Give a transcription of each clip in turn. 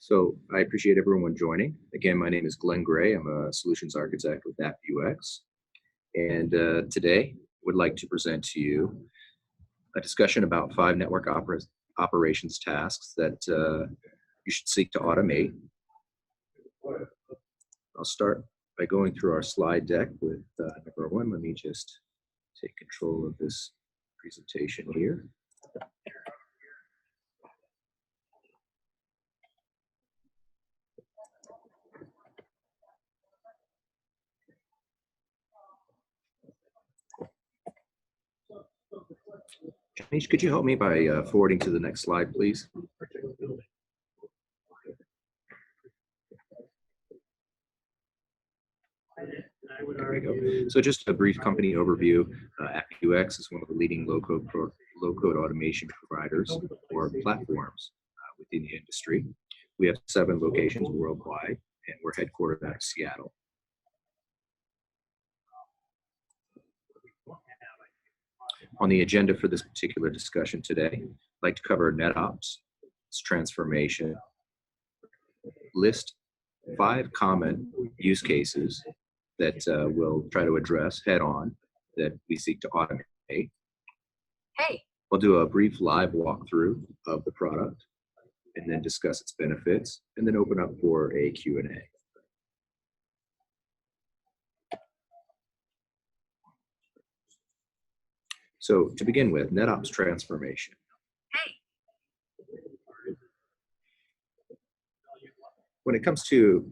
So I appreciate everyone joining. Again, my name is Glenn Gray. I'm a solutions architect with AppViewX. And today would like to present to you a discussion about 5 network operations tasks that you should seek to automate. I'll start by going through our slide deck with number 1. Let me just take control of this presentation here. Janice, could you help me by forwarding to the next slide, please? There we go. So just a brief company overview. AppViewX is one of the leading low-code automation providers or platforms within the industry. We have 7 locations worldwide, and we're headquartered out of Seattle. On the agenda for this particular discussion today, I'd like to cover NetOps Transformation, list 5 common use cases that we'll try to address head-on that we seek to automate. Hey. We'll do a brief live walkthrough of the product and then discuss its benefits and then open up for a Q&A. So to begin with, NetOps Transformation. Hey. When it comes to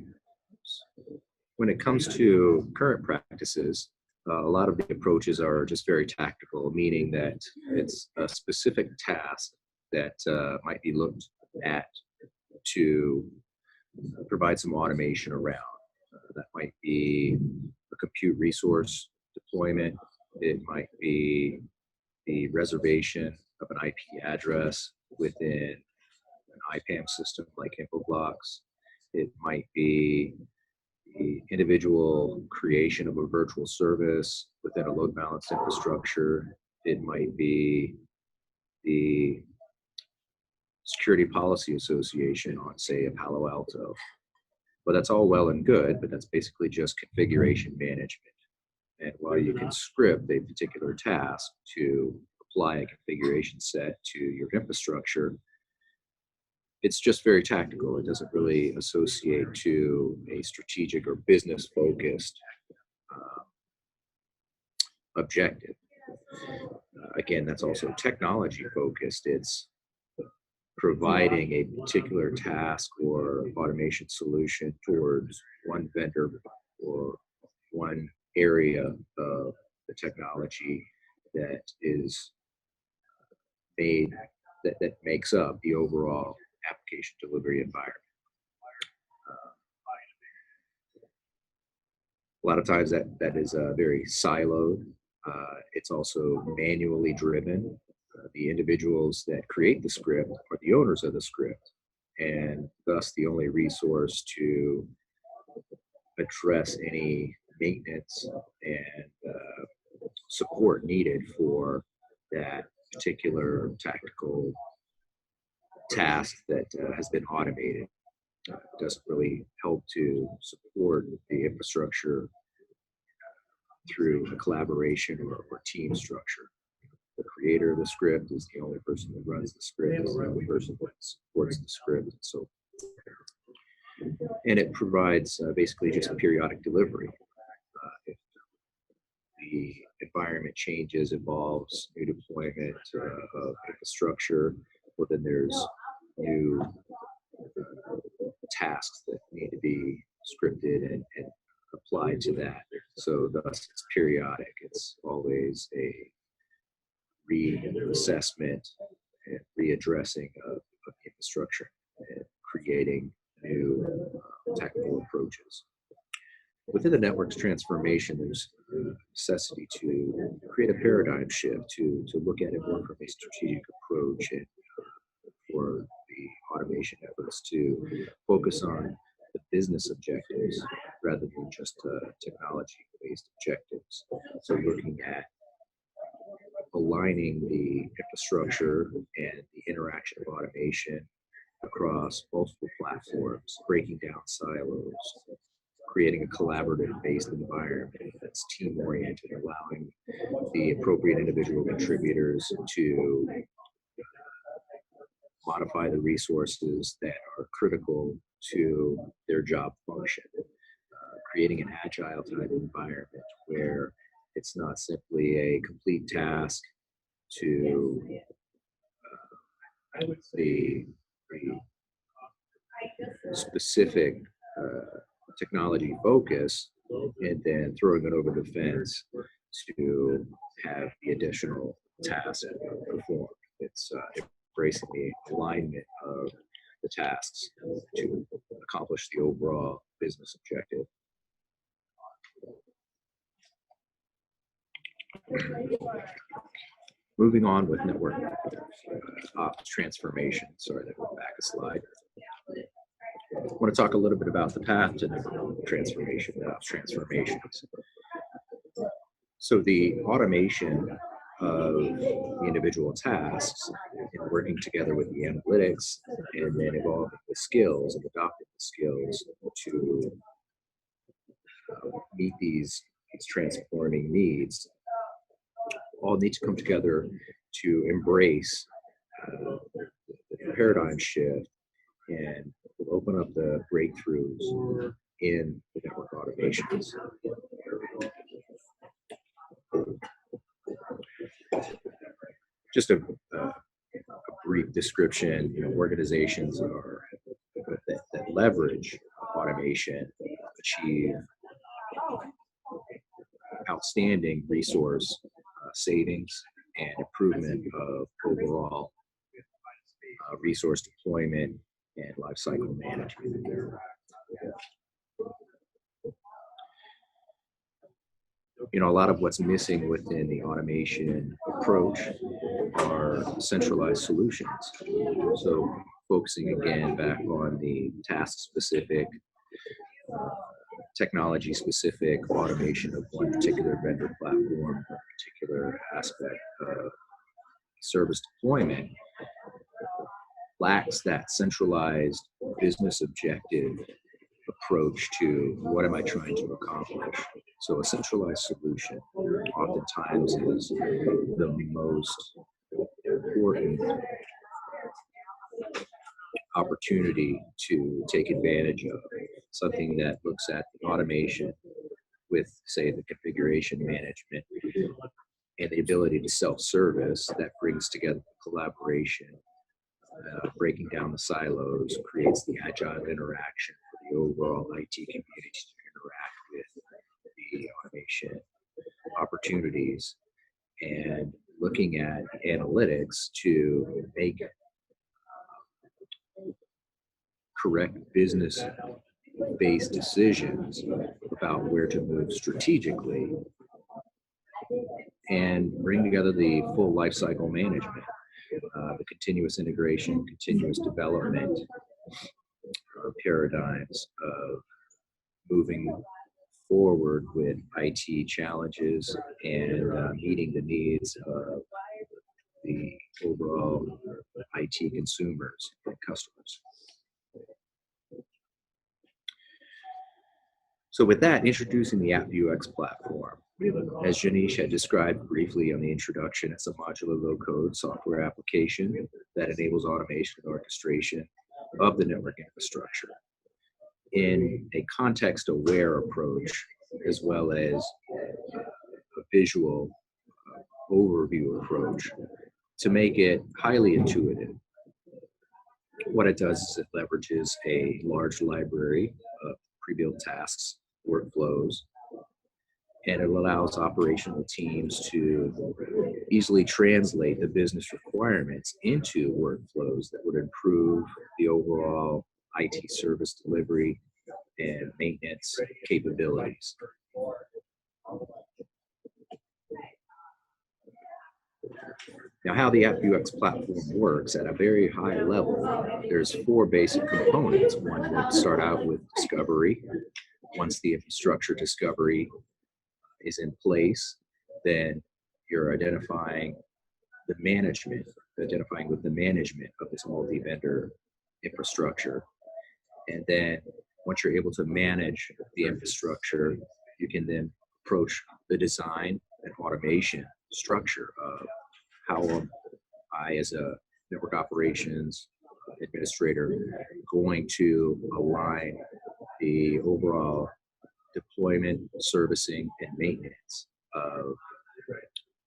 current practices, a lot of the approaches are just very tactical, meaning that it's a specific task that might be looked at to provide some automation around. That might be a compute resource deployment. It might be the reservation of an IP address within an IPAM system like Infoblox. It might be the individual creation of a virtual service within a load balance infrastructure. It might be the security policy association on, say, a Palo Alto. But that's all well and good, but that's basically just configuration management. And while you can script a particular task to apply a configuration set to your infrastructure, it's just very tactical. It doesn't really associate to a strategic or business-focused objective. Again, that's also technology-focused. It's providing a particular task or automation solution towards one vendor or one area of the technology that is made, that makes up the overall application delivery environment. A lot of times that is very siloed. It's also manually driven. The individuals that create the script are the owners of the script, and thus the only resource to address any maintenance and support needed for that particular tactical task that has been automated. Doesn't really help to support the infrastructure through a collaboration or team structure. The creator of the script is the only person that runs the script, is the only person that supports the script, and so forth. And it provides basically just periodic delivery. If the environment changes, evolves, new deployment of infrastructure, well, then there's new tasks that need to be scripted and applied to that. So thus it's periodic. It's always a reassessment and readdressing of the infrastructure and creating new technical approaches. Within the network's transformation, there's a necessity to create a paradigm shift to look at it more from a strategic approach and for the automation efforts to focus on the business objectives rather than just technology-based objectives. So looking at aligning the infrastructure and the interaction of automation across multiple platforms, breaking down silos, creating a collaborative-based environment that's team-oriented, allowing the appropriate individual contributors to modify the resources that are critical to their job function, creating an agile type environment where it's not simply a complete task to the specific technology focus and then throwing it over the fence to have the additional task performed. It's embracing the alignment of the tasks to accomplish the overall business objective. Moving on with network ops transformation. Sorry, that went back a slide. I want to talk a little bit about the path to network transformation, ops transformations. So the automation of the individual tasks and working together with the analytics and then evolving the skills and adopting the skills to meet these transforming needs all need to come together to embrace the paradigm shift and open up the breakthroughs in the network automations. Just a brief description, organizations are that leverage automation achieve outstanding resource savings and improvement of overall resource deployment and lifecycle management. A lot of what's missing within the automation approach are centralized solutions. So focusing again back on the task-specific, technology-specific automation of one particular vendor platform, one particular aspect of service deployment, lacks that centralized business objective approach to what am I trying to accomplish. So a centralized solution oftentimes is the most important opportunity to take advantage of, something that looks at the automation with, say, the configuration management and the ability to self-service that brings together collaboration, breaking down the silos, creates the agile interaction for the overall IT community to interact with the automation opportunities, and looking at analytics to make correct business-based decisions about where to move strategically, and bring together the full lifecycle management, the continuous integration, continuous development paradigms of moving forward with IT challenges and meeting the needs of the overall IT consumers and customers. So with that, introducing the AppViewX platform. As Janish had described briefly on the introduction, it's a modular low-code software application that enables automation and orchestration of the network infrastructure in a context-aware approach, as well as a visual overview approach to make it highly intuitive. What it does is it leverages a large library of pre-built tasks, workflows, and it allows operational teams to easily translate the business requirements into workflows that would improve the overall IT service delivery and maintenance capabilities. Now, how the AppViewX platform works at a very high level, there's 4 basic components. One would start out with discovery. Once the infrastructure discovery is in place, then you're identifying with the management of this multi-vendor infrastructure. And then once you're able to manage the infrastructure, you can then approach the design and automation structure of how I, as a network operations administrator, going to align the overall deployment, servicing, and maintenance of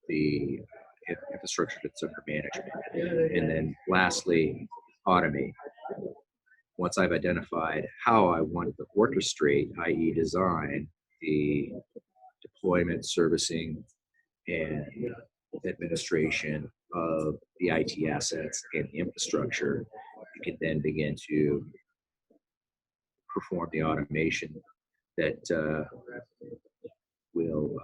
the infrastructure that's under management. And then lastly, automate. Once I've identified how I want to orchestrate, i.e. design, the deployment, servicing, and administration of the IT assets and the infrastructure, you can then begin to perform the automation that will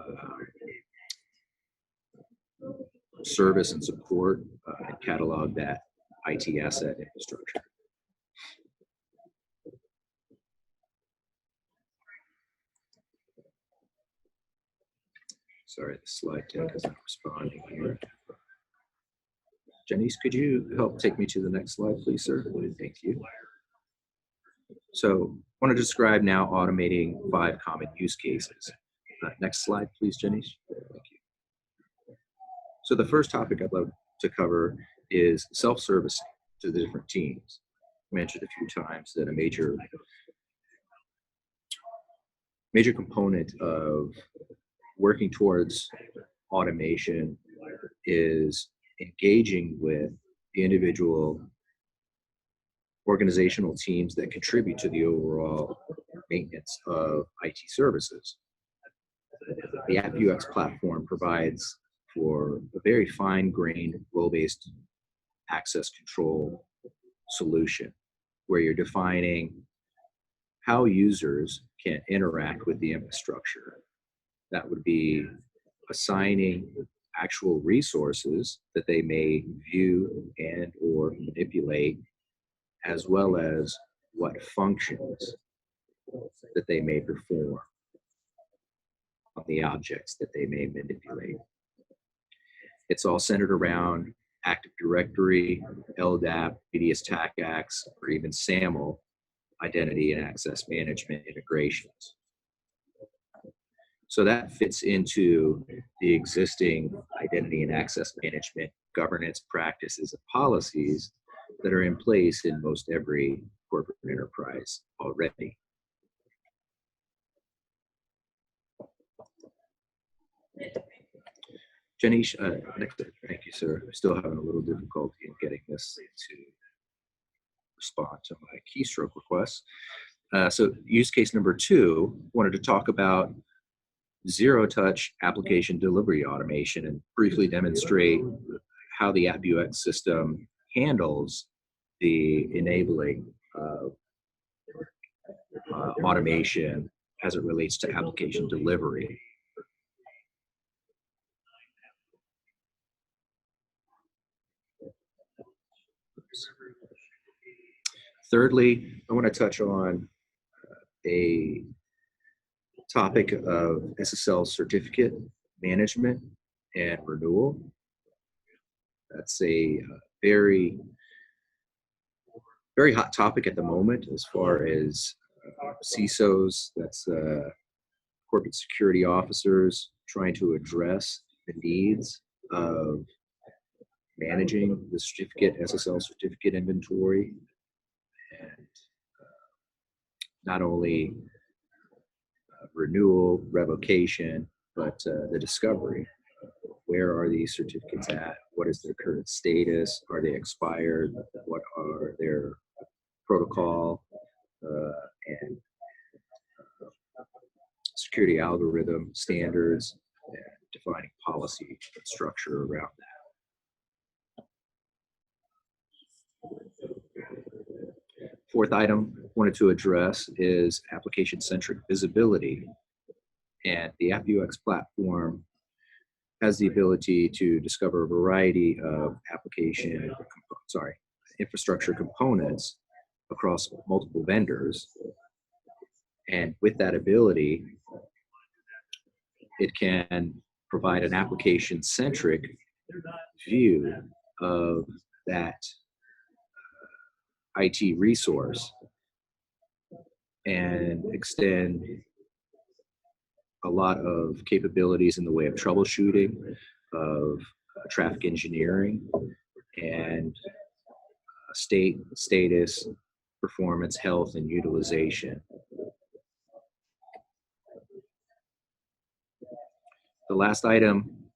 service and support and catalog that IT asset infrastructure. Sorry, the slide deck is not responding here. Janice, could you help take me to the next slide, please, sir? Thank you. So I want to describe now automating 5 common use cases. Next slide, please, Janice. Thank you. So the first topic I'd love to cover is self-servicing to the different teams. I mentioned a few times that a major component of working towards automation is engaging with the individual organizational teams that contribute to the overall maintenance of IT services. The AppViewX platform provides for a very fine-grained, role-based access control solution where you're defining how users can interact with the infrastructure. That would be assigning actual resources that they may view and or manipulate, as well as what functions that they may perform on the objects that they may manipulate. It's all centered around Active Directory, LDAP, BDS TACACS, or even SAML identity and access management integrations. So that fits into the existing identity and access management governance practices and policies that are in place in most every corporate enterprise already. Janish, thank you, sir. I'm still having a little difficulty in getting this to respond to my keystroke requests. So use case number 2, wanted to talk about zero-touch application delivery automation and briefly demonstrate how the AppViewX system handles the enabling of automation as it relates to application delivery. Thirdly, I want to touch on a topic of SSL certificate management and renewal. That's a very hot topic at the moment as far as CISOs, that's corporate security officers, trying to address the needs of managing the SSL certificate inventory, and not only renewal, revocation, but the discovery. Where are these certificates at? What is their current status? Are they expired? What are their protocol and security algorithm standards, and defining policy and structure around that. Fourth item I wanted to address is application-centric visibility. And the AppViewX platform has the ability to discover a variety of infrastructure components across multiple vendors. And with that ability, it can provide an application-centric view of that IT resource and extend a lot of capabilities in the way of troubleshooting, of traffic engineering, and status, performance, health, and utilization. The last item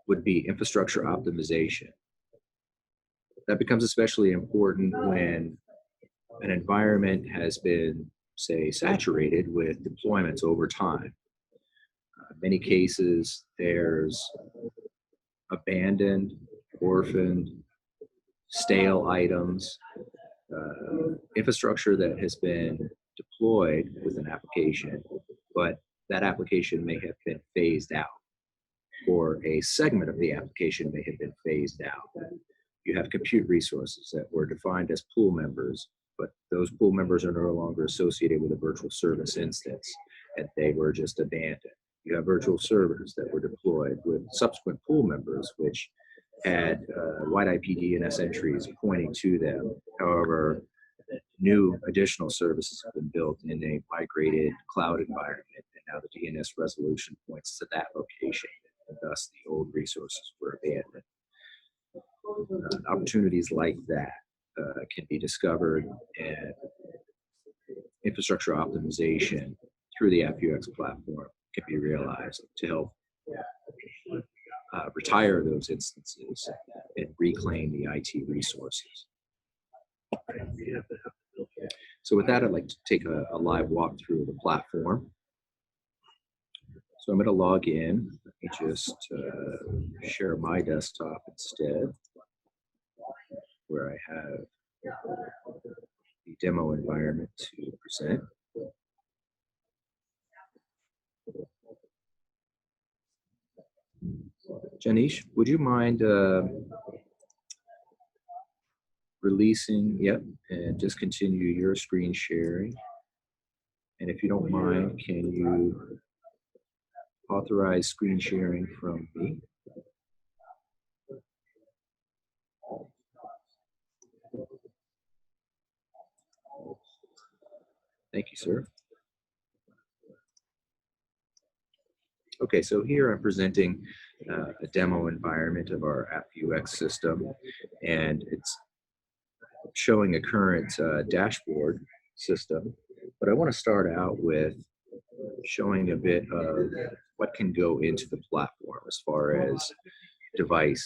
would be infrastructure optimization. That becomes especially important when an environment has been, say, saturated with deployments over time. In many cases, there's abandoned, orphaned, stale items, infrastructure that has been deployed with an application, but that application may have been phased out, or a segment of the application may have been phased out. You have compute resources that were defined as pool members, but those pool members are no longer associated with a virtual service instance, and they were just abandoned. You have virtual servers that were deployed with subsequent pool members, which had wide IP DNS entries pointing to them. However, new additional services have been built in a migrated cloud environment, and now the DNS resolution points to that location, and thus the old resources were abandoned. Opportunities like that can be discovered, and infrastructure optimization through the AppViewX platform can be realized to help retire those instances and reclaim the IT resources. So with that, I'd like to take a live walkthrough of the platform. So I'm going to log in. Let me just share my desktop instead, where I have the demo environment to present. Janish, would you mind releasing, and discontinue your screen sharing? And if you don't mind, can you authorize screen sharing from me? Thank you, sir. Okay, so here I'm presenting a demo environment of our AppViewX system, and it's showing a current dashboard system. But I want to start out with showing a bit of what can go into the platform as far as device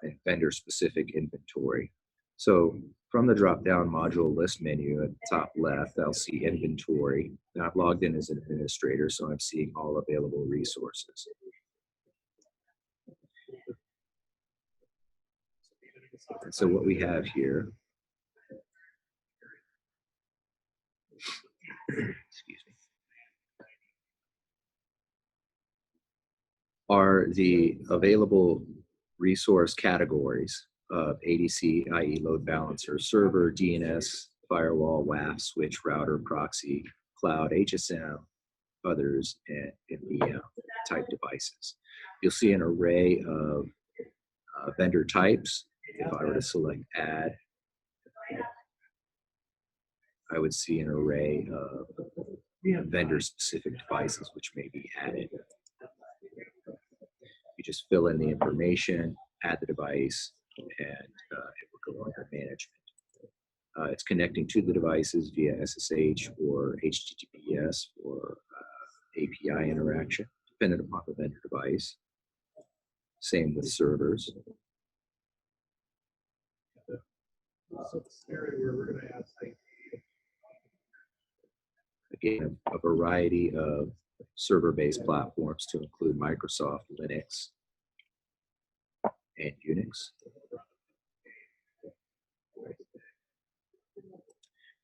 and vendor-specific inventory. So from the drop-down module list menu at the top left, I'll see inventory. Now I've logged in as an administrator, so I'm seeing all available resources. And so what we have here, excuse me, are the available resource categories of ADC, i.e. load balancer, server, DNS, firewall, WAF, switch, router, proxy, cloud, HSM, others, and VM type devices. You'll see an array of vendor types. If I were to select add, I would see an array of vendor-specific devices which may be added. You just fill in the information, add the device, and it will go under management. It's connecting to the devices via SSH or HTTPS or API interaction, dependent upon the vendor device. Same with servers. Again, a variety of server-based platforms to include Microsoft, Linux, and Unix.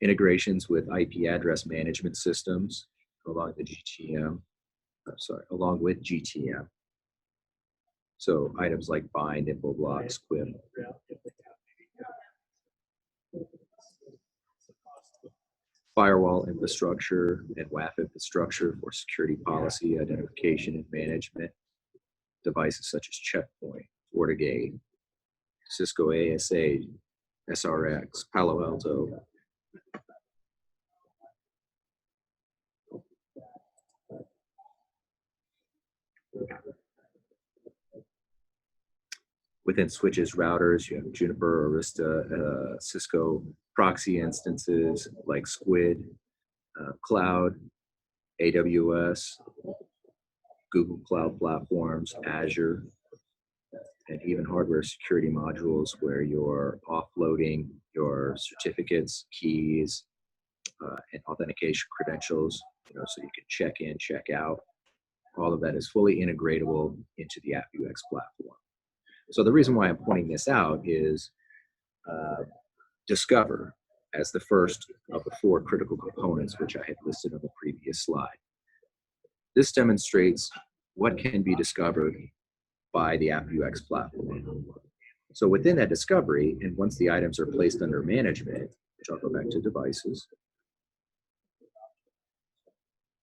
Integrations with IP address management systems along the along with GTM. So items like bind, info blocks, quip. Firewall infrastructure and WAF infrastructure for security policy identification and management. Devices such as Checkpoint, FortiGate, Cisco ASA, SRX, Palo Alto. Within switches, routers, you have Juniper, Arista, Cisco proxy instances like Squid, Cloud, AWS, Google Cloud Platforms, Azure, and even hardware security modules where you're offloading your certificates, keys, and authentication credentials, so you can check in, check out. All of that is fully integratable into the AppViewX platform. So the reason why I'm pointing this out is Discover as the first of the 4 critical components which I had listed on the previous slide. This demonstrates what can be discovered by the AppViewX platform. So within that discovery, and once the items are placed under management, which I'll go back to devices,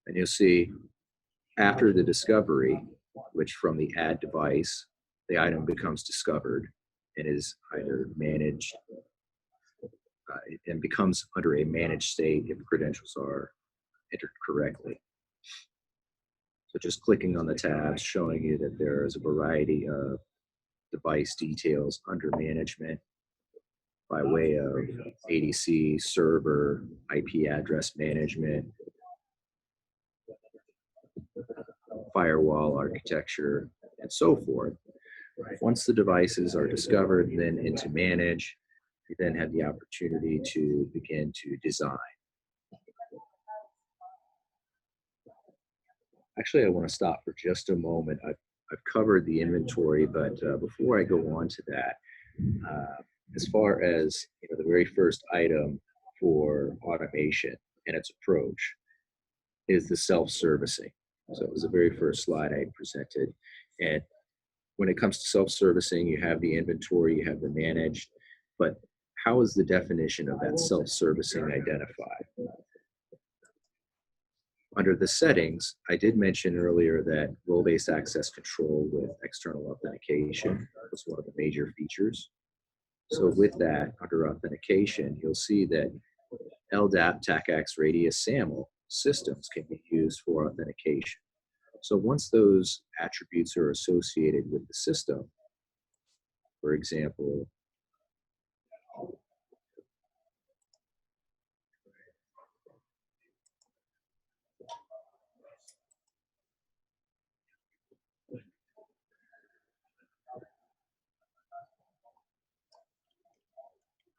and you'll see after the discovery, which from the add device, the item becomes discovered and is either managed and becomes under a managed state if credentials are entered correctly. So just clicking on the tabs showing you that there is a variety of device details under management by way of ADC, server, IP address management, firewall architecture, and so forth. Once the devices are discovered, then into manage, you then have the opportunity to begin to design. Actually, I want to stop for just a moment. I've covered the inventory, but before I go on to that, as far as the very first item for automation and its approach is the self-servicing. So it was the very first slide I presented. And when it comes to self-servicing, you have the inventory, you have the managed, but how is the definition of that self-servicing identified? Under the settings, I did mention earlier that role-based access control with external authentication was one of the major features. So with that, under authentication, you'll see that LDAP, TACACS, Radius, SAML systems can be used for authentication. So once those attributes are associated with the system, for example,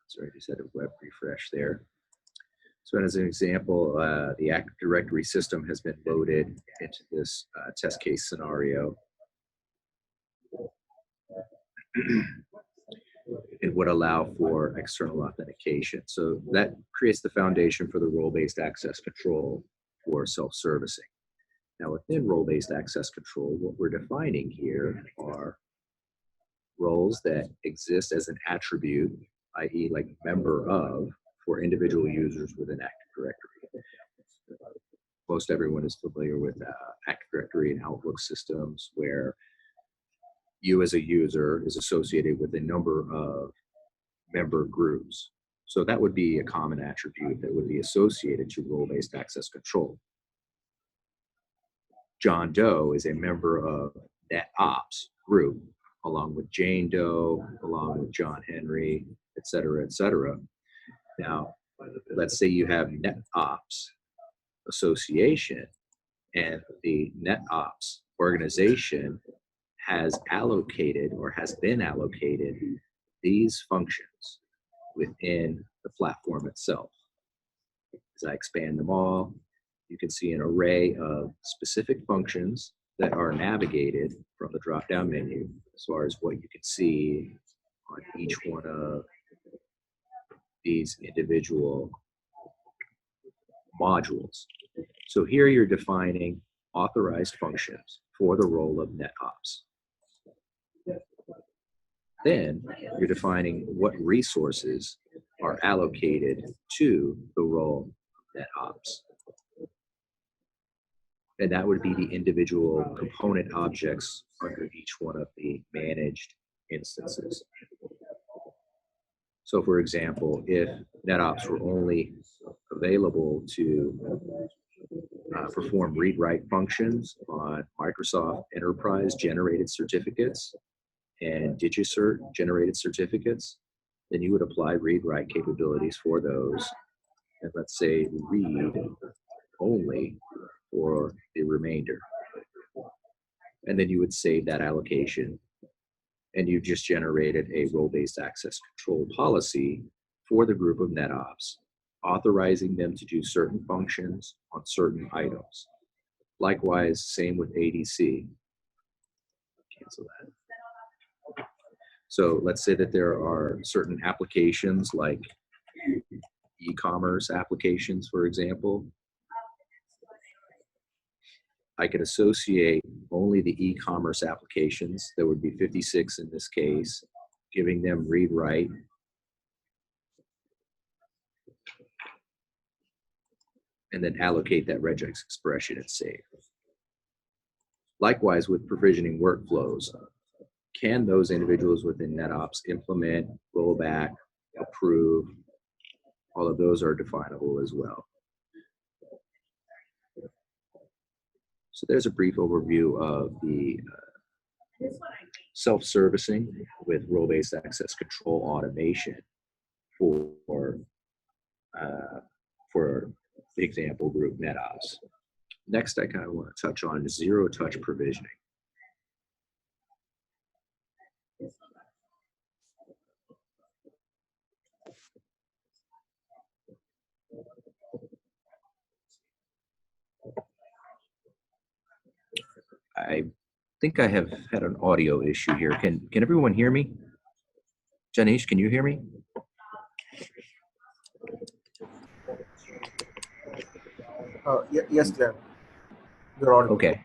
sorry, I just had a web refresh there. So as an example, the Active Directory system has been loaded into this test case scenario. It would allow for external authentication. So that creates the foundation for the role-based access control for self-servicing. Now within role-based access control, what we're defining here are roles that exist as an attribute, i.e. like member of, for individual users within Active Directory. Most everyone is familiar with Active Directory and Outlook systems where you as a user is associated with a number of member groups. So that would be a common attribute that would be associated to role-based access control. John Doe is a member of NetOps group, along with Jane Doe, along with John Henry, et cetera, et cetera. Now, let's say you have NetOps association and the NetOps organization has allocated or has been allocated these functions within the platform itself. As I expand them all, you can see an array of specific functions that are navigated from the drop-down menu as far as what you can see on each one of these individual modules. So here you're defining authorized functions for the role of NetOps. Then you're defining what resources are allocated to the role of NetOps. And that would be the individual component objects under each one of the managed instances. So for example, if NetOps were only available to perform read-write functions on Microsoft Enterprise generated certificates and DigiCert generated certificates, then you would apply read-write capabilities for those. And let's say read only for the remainder. And then you would save that allocation, and you just generated a role-based access control policy for the group of NetOps, authorizing them to do certain functions on certain items. Likewise, same with ADC. Cancel that. So let's say that there are certain applications like e-commerce applications, for example. I could associate only the e-commerce applications. There would be 56 in this case, giving them read-write. And then allocate that regex expression and save. Likewise, with provisioning workflows, can those individuals within NetOps implement, roll back, approve? All of those are definable as well. So there's a brief overview of the self-servicing with role-based access control automation for the example group NetOps. Next, I kind of want to touch on zero-touch provisioning. I think I have had an audio issue here. Can everyone hear me? Janish, can you hear me? Yes, Glenn. You're audible. Okay.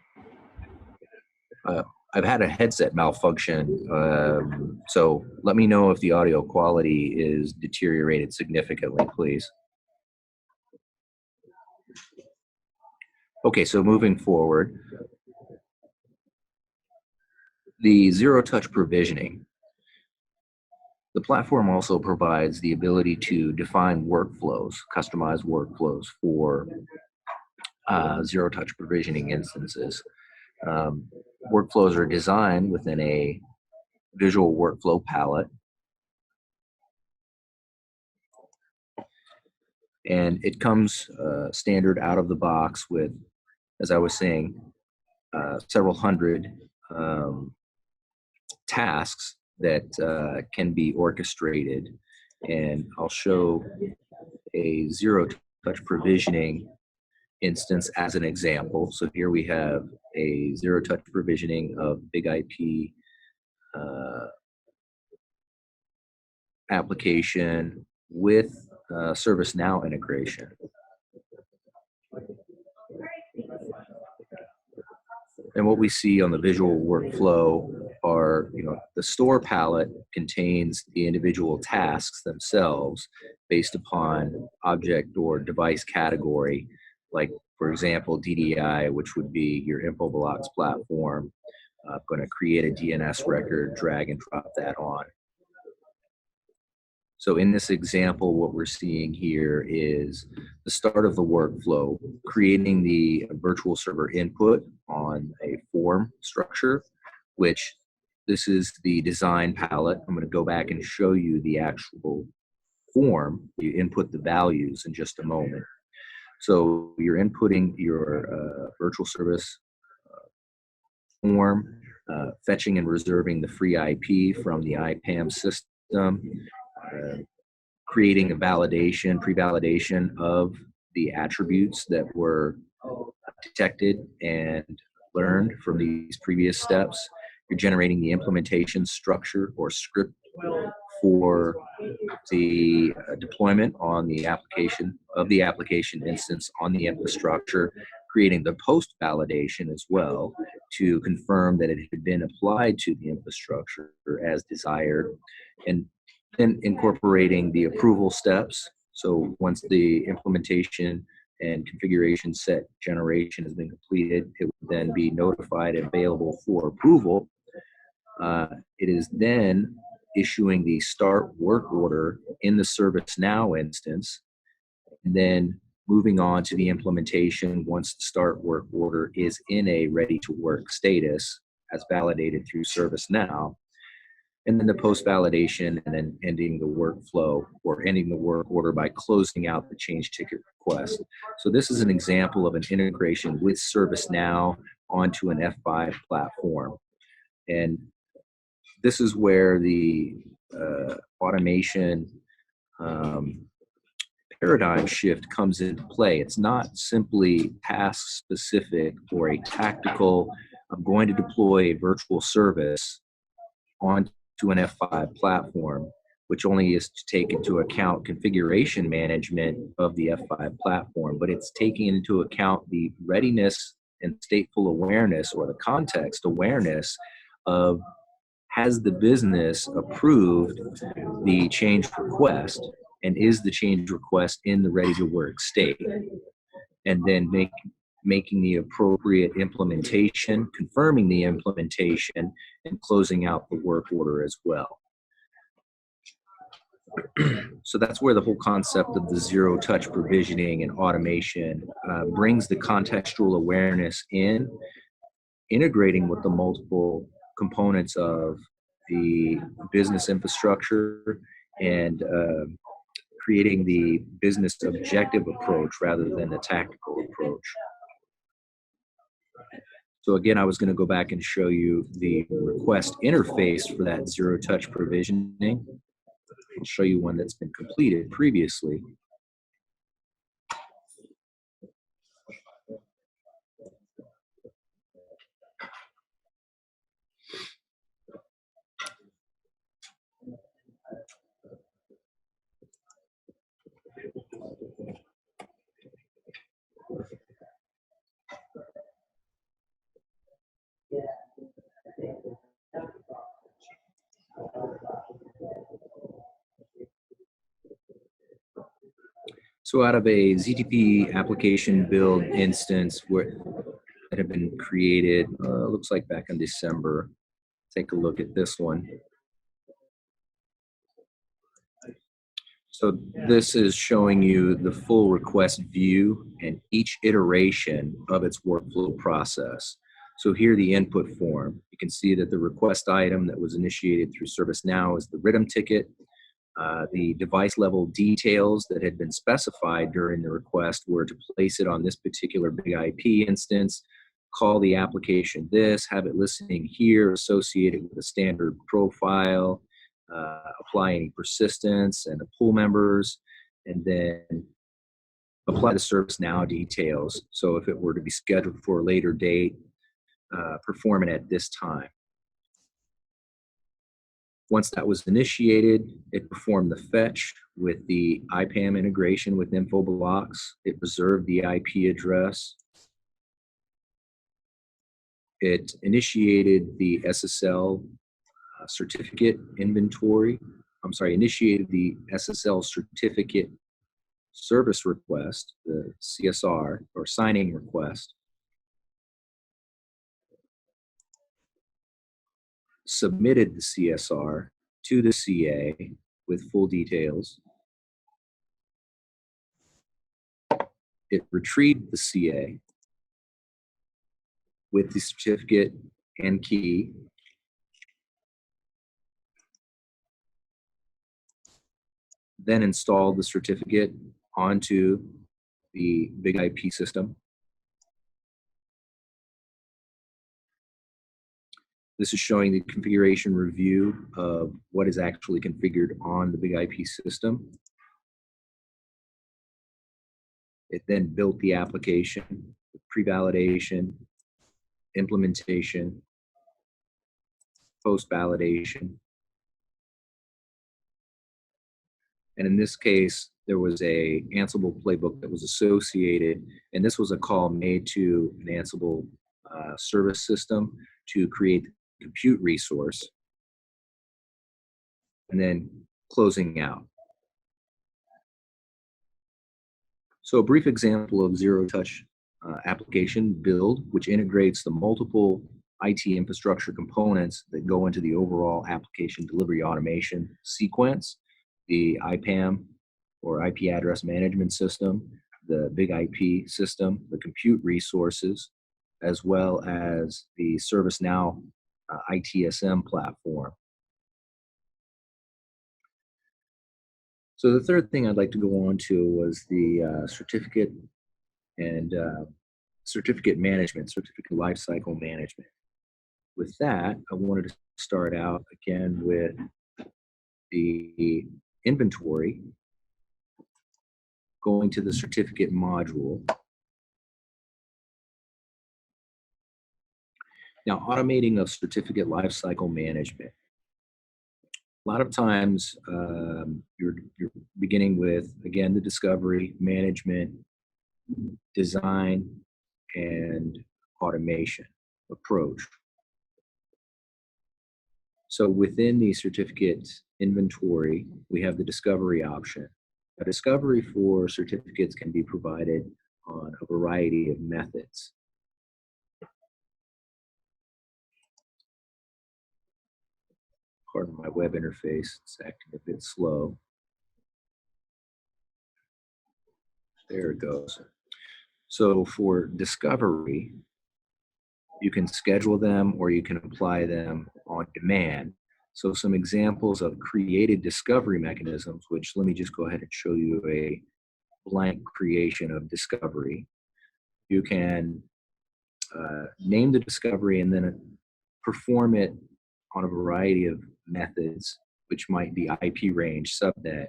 I've had a headset malfunction, so let me know if the audio quality is deteriorated significantly, please. Okay, so moving forward, the zero-touch provisioning. The platform also provides the ability to define workflows, customized workflows for zero-touch provisioning instances. Workflows are designed within a visual workflow palette. And it comes standard out of the box with, as I was saying, several hundred tasks that can be orchestrated. And I'll show a zero-touch provisioning instance as an example. So here we have a zero-touch provisioning of big IP application with ServiceNow integration. And what we see on the visual workflow are, the store palette contains the individual tasks themselves based upon object or device category, like, for example, DDI, which would be your InfoBlocks platform. I'm going to create a DNS record, drag and drop that on. So in this example, what we're seeing here is the start of the workflow, creating the virtual server input on a form structure, which this is the design palette. I'm going to go back and show you the actual form. You input the values in just a moment. So you're inputting your virtual service form, fetching and reserving the free IP from the IPAM system, creating a validation, pre-validation of the attributes that were detected and learned from these previous steps. You're generating the implementation structure or script for the deployment on the application instance on the infrastructure, creating the post validation as well to confirm that it had been applied to the infrastructure as desired, and then incorporating the approval steps. So once the implementation and configuration set generation has been completed, it will then be notified and available for approval. It is then issuing the start work order in the ServiceNow instance, and then moving on to the implementation once the start work order is in a ready to work status as validated through ServiceNow, and then the post validation, and then ending the workflow or ending the work order by closing out the change ticket request. So this is an example of an integration with ServiceNow onto an F5 platform. And this is where the automation paradigm shift comes into play. It's not simply task specific or a tactical, I'm going to deploy a virtual service onto an F5 platform, which only is to take into account configuration management of the F5 platform, but it's taking into account the readiness and stateful awareness, or the context awareness of, has the business approved the change request, and is the change request in the ready to work state, and then making the appropriate implementation, confirming the implementation, and closing out the work order as well. So that's where the whole concept of the zero touch provisioning and automation brings the contextual awareness in, integrating with the multiple components of the business infrastructure, and creating the business objective approach rather than the tactical approach. So again, I was going to go back and show you the request interface for that zero touch provisioning. I'll show you one that's been completed previously. So out of a ZTP application build instance that have been created, looks like back in December. Take a look at this one. So this is showing you the full request view and each iteration of its workflow process. So here, the input form, you can see that the request item that was initiated through ServiceNow is the RITM ticket. The device level details that had been specified during the request were to place it on this particular big IP instance, call the application this, have it listening here, associated with a standard profile, apply any persistence and the pool members, and then apply the ServiceNow details. So if it were to be scheduled for a later date, perform it at this time. Once that was initiated, it performed the fetch with the IPAM integration with info blocks. It reserved the IP address. It initiated the SSL certificate inventory. Initiated the SSL certificate service request, the CSR, or signing request. Submitted the CSR to the CA with full details. It retrieved the CA with the certificate and key. Then installed the certificate onto the big IP system. This is showing the configuration review of what is actually configured on the big IP system. It then built the application, pre-validation, implementation, post-validation. And in this case, there was a Ansible playbook that was associated, and this was a call made to an Ansible service system to create the compute resource, and then closing out. So a brief example of zero-touch application build, which integrates the multiple IT infrastructure components that go into the overall application delivery automation sequence, the IPAM or IP address management system, the big IP system, the compute resources, as well as the ServiceNow ITSM platform. So the third thing I'd like to go on to was the certificate and certificate management, certificate lifecycle management. With that, I wanted to start out again with the inventory, going to the certificate module. Now, automating of certificate lifecycle management. A lot of times, you're beginning with, again, the discovery, management, design, and automation approach. So within the certificate inventory, we have the discovery option. A discovery for certificates can be provided on a variety of methods. Pardon my web interface, it's acting a bit slow. There it goes. So for discovery, you can schedule them or you can apply them on demand. So some examples of created discovery mechanisms, which let me just go ahead and show you a blank creation of discovery. You can name the discovery and then perform it on a variety of methods, which might be IP range, subnet,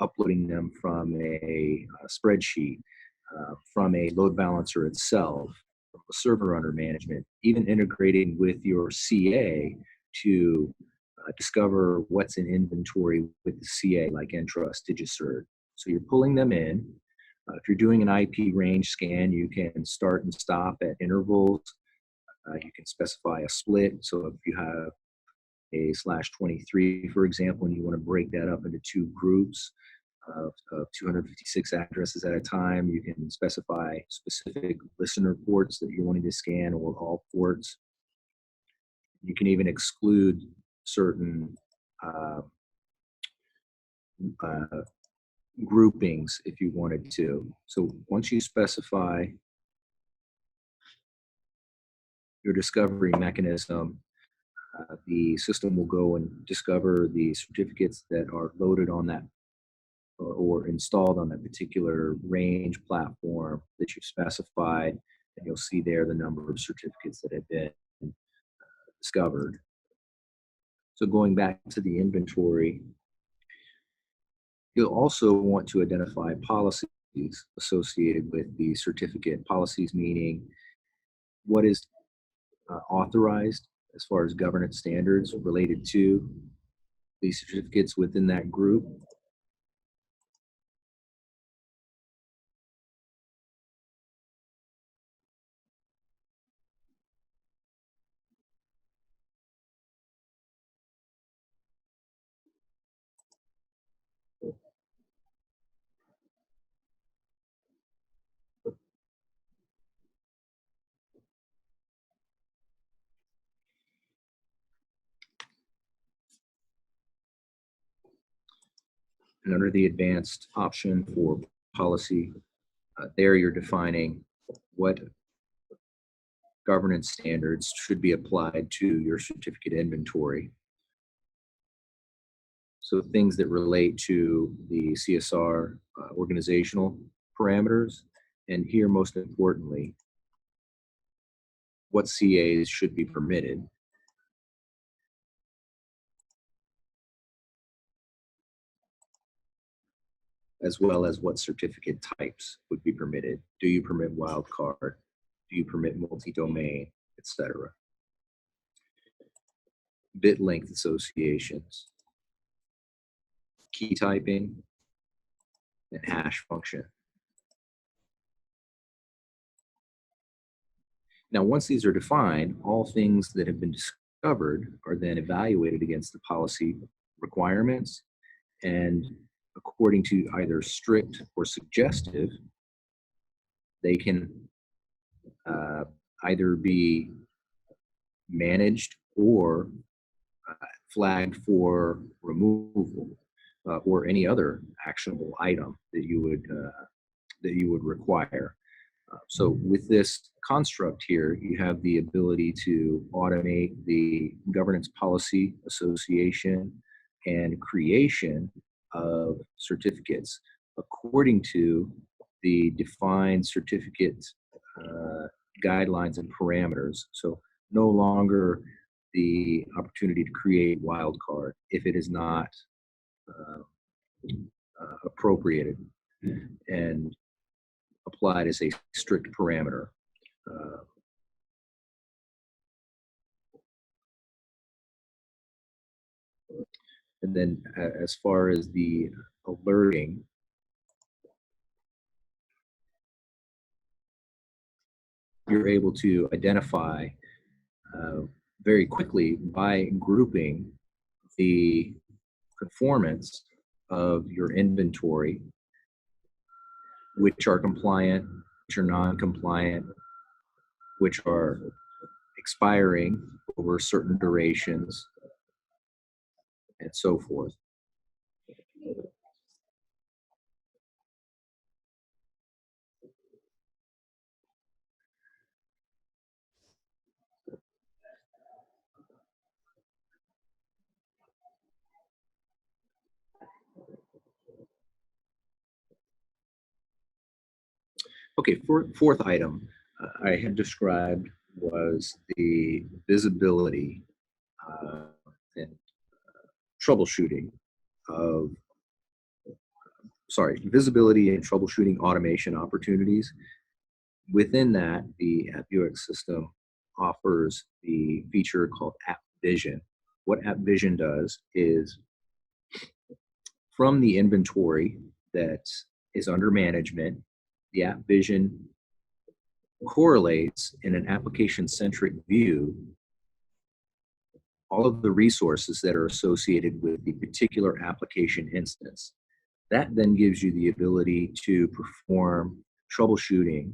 uploading them from a spreadsheet, from a load balancer itself, from a server under management, even integrating with your CA to discover what's in inventory with the CA, like Entrust, DigiCert. So you're pulling them in. If you're doing an IP range scan, you can start and stop at intervals. You can specify a split. So if you have a /23, for example, and you want to break that up into two groups of 256 addresses at a time, you can specify specific listener ports that you're wanting to scan or all ports. You can even exclude certain groupings if you wanted to. So once you specify your discovery mechanism, the system will go and discover the certificates that are loaded on that or installed on that particular range platform that you've specified, and you'll see there the number of certificates that have been discovered. So going back to the inventory, you'll also want to identify policies associated with the certificate. Policies meaning what is authorized as far as governance standards related to the certificates within that group. And under the advanced option for policy, there you're defining what governance standards should be applied to your certificate inventory. So things that relate to the CSR organizational parameters, and here most importantly, what CAs should be permitted. As well as what certificate types would be permitted. Do you permit wildcard? Do you permit multi-domain, etc.? Bit length associations, key typing, and hash function. Now, once these are defined, all things that have been discovered are then evaluated against the policy requirements, and according to either strict or suggestive, they can either be managed or flagged for removal or any other actionable item that you would require. So with this construct here, you have the ability to automate the governance policy association and creation of certificates according to the defined certificate guidelines and parameters. So no longer the opportunity to create wildcard if it is not appropriated and applied as a strict parameter. And then as far as the alerting, you're able to identify very quickly by grouping the conformance of your inventory, which are compliant, which are non-compliant, which are expiring over certain durations, and so forth. Okay, fourth item I had described was the visibility and troubleshooting of, visibility and troubleshooting automation opportunities. Within that, the AppViewX system offers the feature called AppVision. What AppVision does is, from the inventory that is under management, the AppVision correlates in an application-centric view all of the resources that are associated with the particular application instance. That then gives you the ability to perform troubleshooting,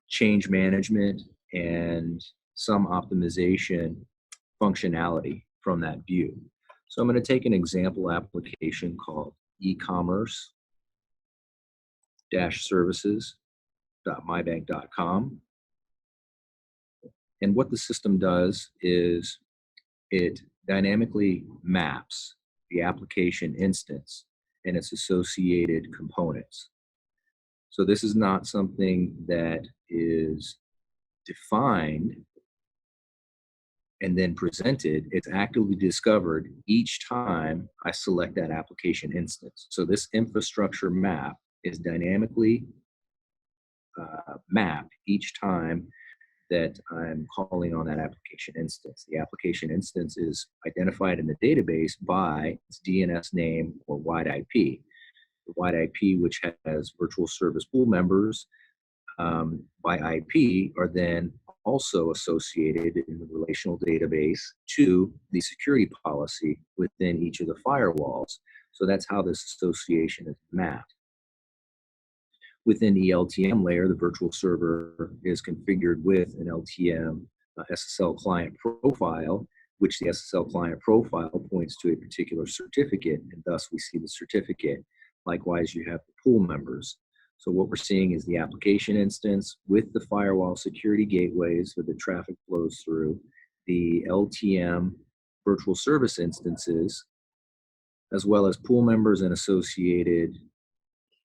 change management, and some optimization functionality from that view. So I'm going to take an example application called e-commerce-services.mybank.com. And what the system does is it dynamically maps the application instance and its associated components. So this is not something that is defined and then presented. It's actively discovered each time I select that application instance. So this infrastructure map is dynamically mapped each time that I'm calling on that application instance. The application instance is identified in the database by its DNS name or wide IP. The wide IP, which has virtual service pool members by IP, are then also associated in the relational database to the security policy within each of the firewalls. So that's how this association is mapped. Within the LTM layer, the virtual server is configured with an LTM SSL client profile, which the SSL client profile points to a particular certificate, and thus we see the certificate. Likewise, you have the pool members. So what we're seeing is the application instance with the firewall security gateways where the traffic flows through, the LTM virtual service instances, as well as pool members and associated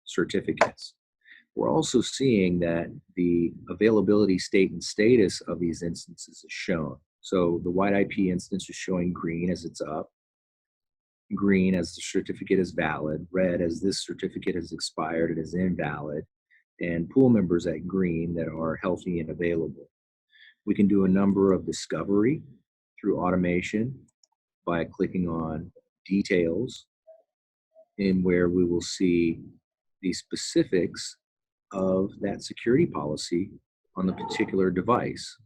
certificates. We're also seeing that the availability state and status of these instances is shown. So the wide IP instance is showing green as it's up, green as the certificate is valid, red as this certificate has expired and is invalid, and pool members at green that are healthy and available. We can do a number of discovery through automation by clicking on details, in where we will see the specifics of that security policy on the particular device.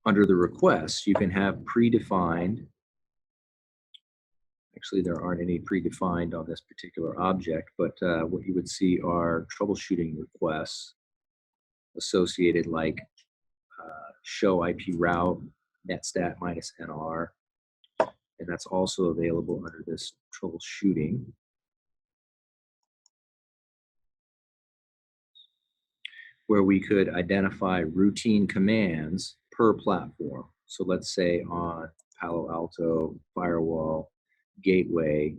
Under the requests, you can have predefined Actually, there aren't any predefined on this particular object, but what you would see are troubleshooting requests associated, like show IP route, netstat -nr, and that's also available under this troubleshooting. Where we could identify routine commands per platform. So let's say on Palo Alto, firewall, gateway,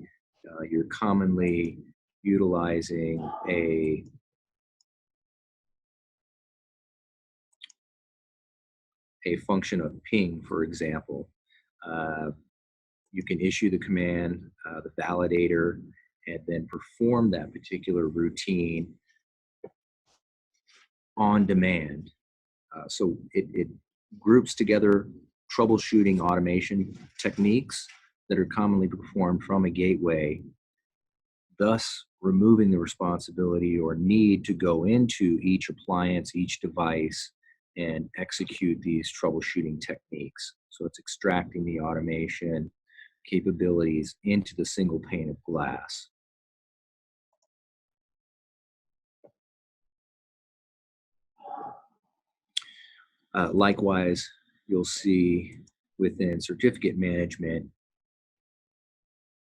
you're commonly utilizing a function of ping, for example. You can issue the command, the validator, and then perform that particular routine on demand. So it groups together troubleshooting automation techniques that are commonly performed from a gateway, thus removing the responsibility or need to go into each appliance, each device, and execute these troubleshooting techniques. So it's extracting the automation capabilities into the single pane of glass. Likewise, you'll see within certificate management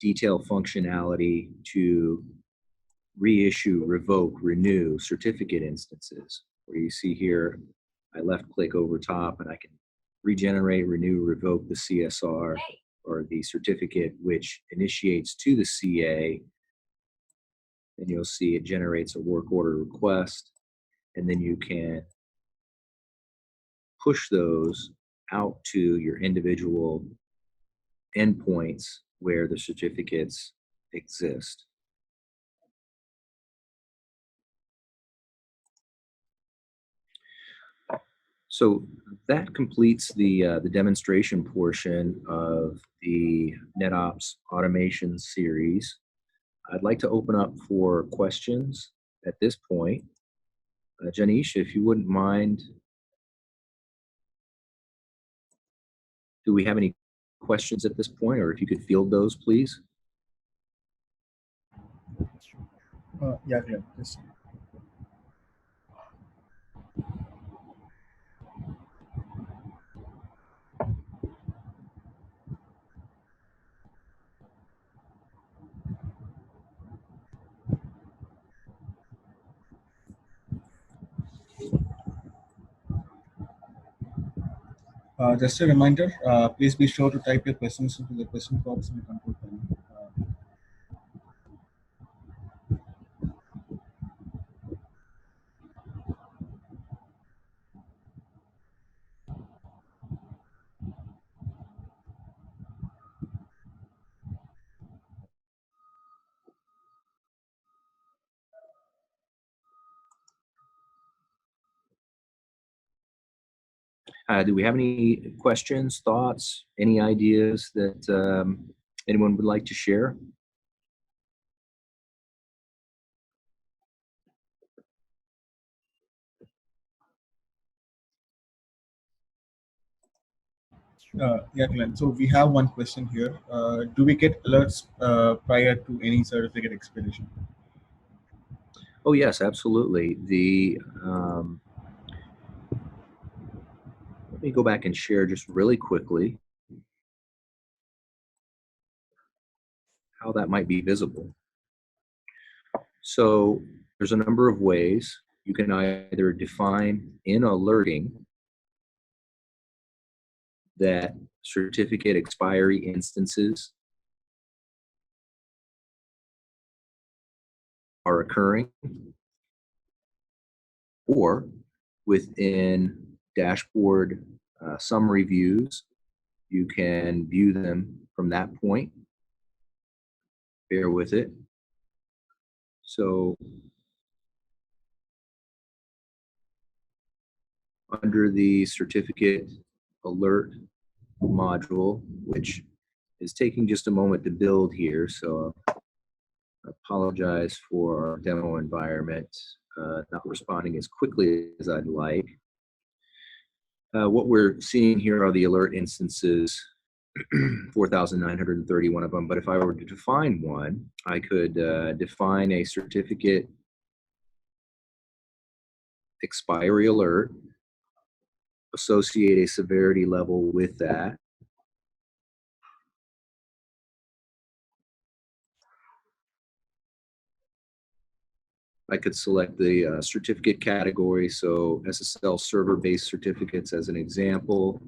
detailed functionality to reissue, revoke, renew certificate instances. Where you see here, I left click over top and I can regenerate, renew, revoke the CSR or the certificate which initiates to the CA. And you'll see it generates a work order request, and then you can push those out to your individual endpoints where the certificates exist. So that completes the demonstration portion of the NetOps automation series. I'd like to open up for questions at this point. Janish, if you wouldn't mind, do we have any questions at this point, or if you could field those, please? Yeah, yes. Just a reminder, please be sure to type your questions into the question box in the control panel. Do we have any questions, thoughts, any ideas that anyone would like to share? Yeah, Glenn. So we have one question here. Do we get alerts prior to any certificate expiration? Oh yes, absolutely. Let me go back and share just really quickly how that might be visible. So there's a number of ways. You can either define in alerting that certificate expiry instances are occurring, or within dashboard summary views, you can view them from that point. Bear with it. So under the certificate alert module, which is taking just a moment to build here, so I apologize for our demo environment not responding as quickly as I'd like. What we're seeing here are the alert instances 4,931 of them. But if I were to define one, I could define a certificate expiry alert, associate a severity level with that. I could select the certificate category, so SSL server-based certificates as an example,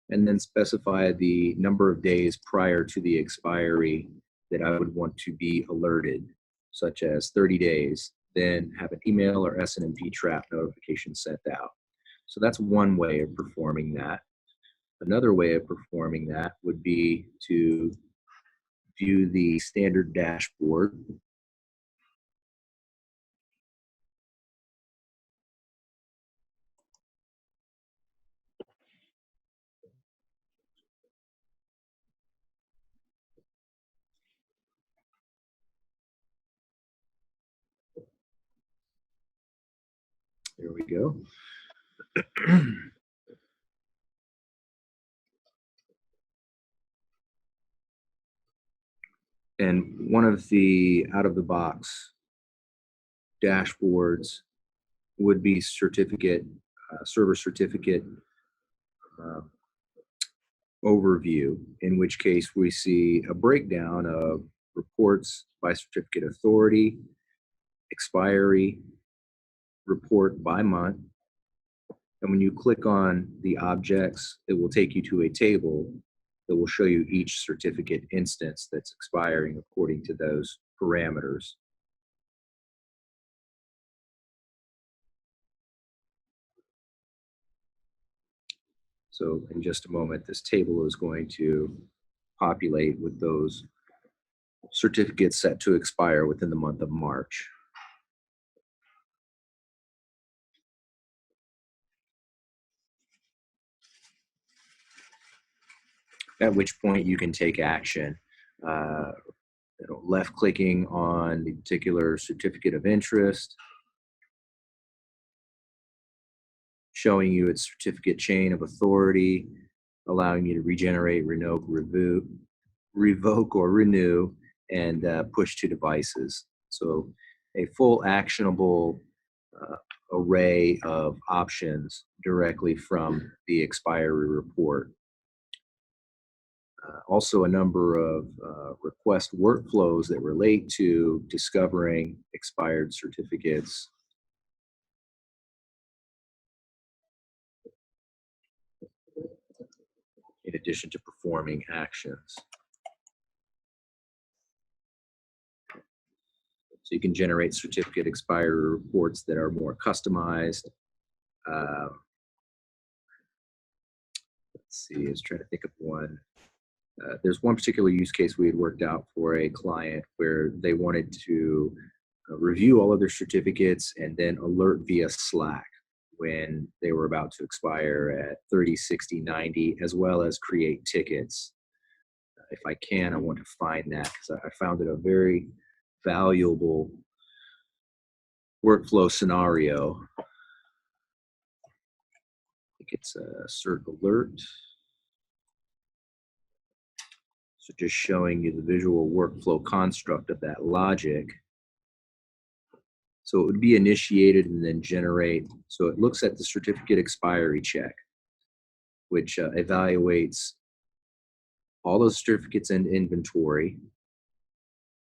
and then specify the number of days prior to the expiry that I would want to be alerted, such as 30 days, then have an email or SNMP trap notification sent out. So that's one way of performing that. Another way of performing that would be to view the standard dashboard. There we go. And one of the out-of-the-box dashboards would be certificate, server certificate overview, in which case we see a breakdown of reports by certificate authority, expiry, report by month. And when you click on the objects, it will take you to a table that will show you each certificate instance that's expiring according to those parameters. So in just a moment, this table is going to populate with those certificates set to expire within the month of March. At which point you can take action. Left clicking on the particular certificate of interest, showing you its certificate chain of authority, allowing you to regenerate, revoke or renew, and push to devices. So a full actionable array of options directly from the expiry report. Also a number of request workflows that relate to discovering expired certificates. In addition to performing actions. So you can generate certificate expiry reports that are more customized. Let's see, I was trying to think of one. There's one particular use case we had worked out for a client where they wanted to review all of their certificates and then alert via Slack when they were about to expire at 30, 60, 90, as well as create tickets. If I can, I want to find that because I found it a very valuable workflow scenario. I think it's a cert alert. So just showing you the visual workflow construct of that logic. So it would be initiated and then generate. So it looks at the certificate expiry check, which evaluates all those certificates in inventory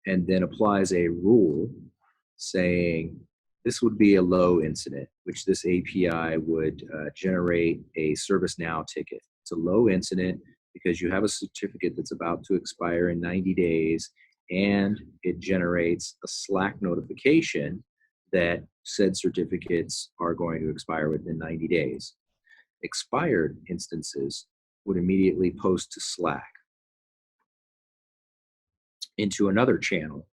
and then applies a rule saying this would be a low incident, which this API would generate a ServiceNow ticket. It's a low incident because you have a certificate that's about to expire in 90 days and it generates a Slack notification that said certificates are going to expire within 90 days. Expired instances would immediately post to Slack into another channel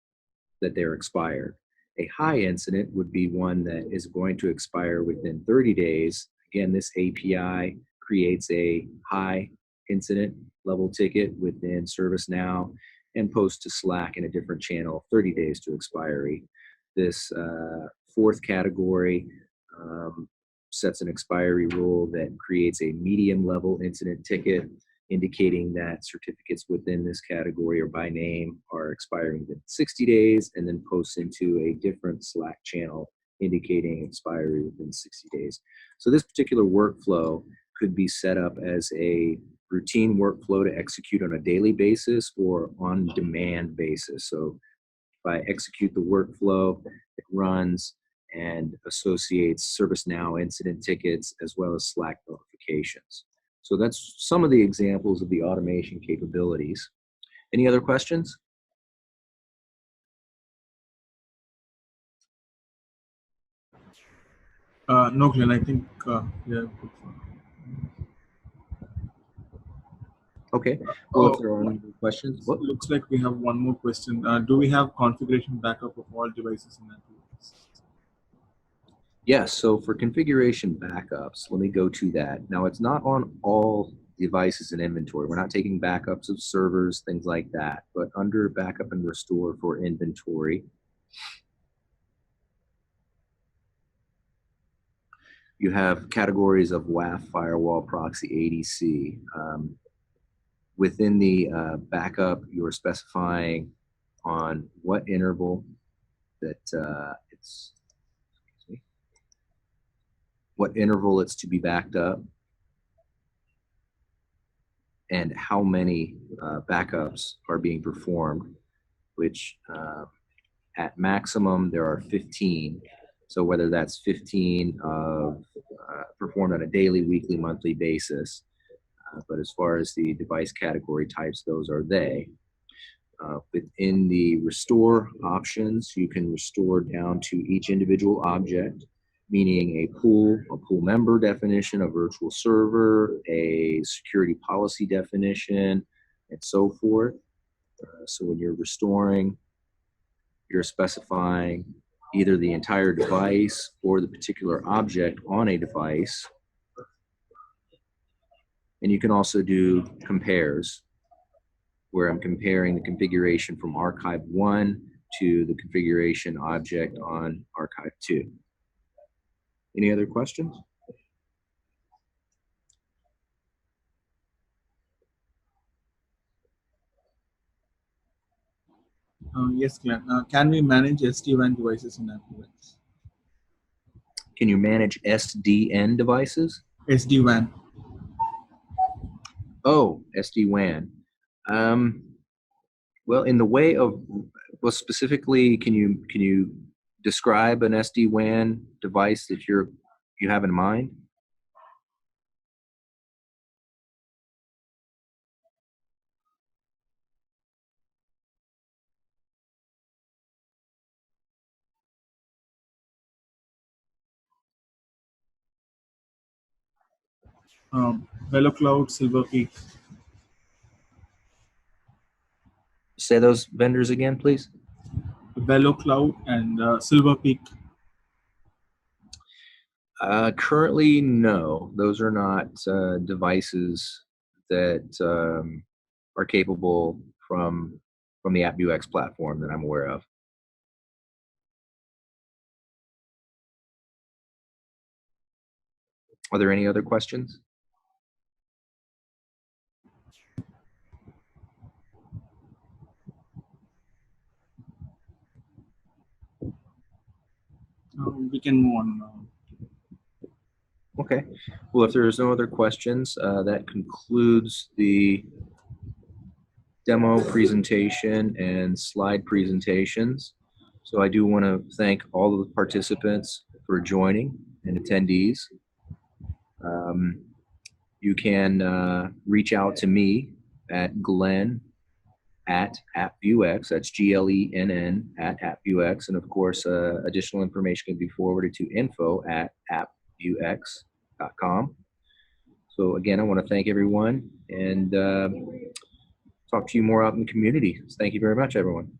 that they're expired. A high incident would be one that is going to expire within 30 days. Again, this API creates a high incident level ticket within ServiceNow and posts to Slack in a different channel 30 days to expiry. This fourth category sets an expiry rule that creates a medium level incident ticket indicating that certificates within this category or by name are expiring within 60 days, and then posts into a different Slack channel indicating expiry within 60 days. So this particular workflow could be set up as a routine workflow to execute on a daily basis or on demand basis. So if I execute the workflow, it runs and associates ServiceNow incident tickets as well as Slack notifications. So that's some of the examples of the automation capabilities. Any other questions? No, Glenn, I think yeah. Okay. Well, if there are any questions, what? Looks like we have one more question. Do we have configuration backup of all devices in AppViewX? Yes, so for configuration backups, let me go to that. Now, it's not on all devices in inventory. We're not taking backups of servers, things like that, but under backup and restore for inventory, you have categories of WAF, firewall, proxy, ADC. Within the backup, you're specifying on what interval that what interval it's to be backed up, and how many backups are being performed, which at maximum there are 15. So whether that's 15 performed on a daily, weekly, monthly basis, but as far as the device category types, those are they. Within the restore options, you can restore down to each individual object, meaning a pool member definition, a virtual server, a security policy definition, and so forth. So when you're restoring, you're specifying either the entire device or the particular object on a device. And you can also do compares, where I'm comparing the configuration from archive 1 to the configuration object on archive 2. Any other questions? Yes, Glenn. Can we manage SD-WAN devices in AppViewX? Can you manage SDN devices? SD-WAN. Oh, SD-WAN. Well, in the way of, well, specifically, can you describe an SD-WAN device that you have in mind? VeloCloud, Silver Peak. Say those vendors again, please. VeloCloud and Silver Peak. Currently, no. Those are not devices that are capable from the AppViewX platform that I'm aware of. Are there any other questions? We can move on now. Okay. Well, if there's no other questions, that concludes the demo presentation and slide presentations. So I do want to thank all of the participants for joining and attendees. You can reach out to me at Glenn@AppViewX. That's GLENN @AppViewX. And of course, additional information can be forwarded to info@appviewx.com. So again, I want to thank everyone and talk to you more out in the community. So thank you very much, everyone.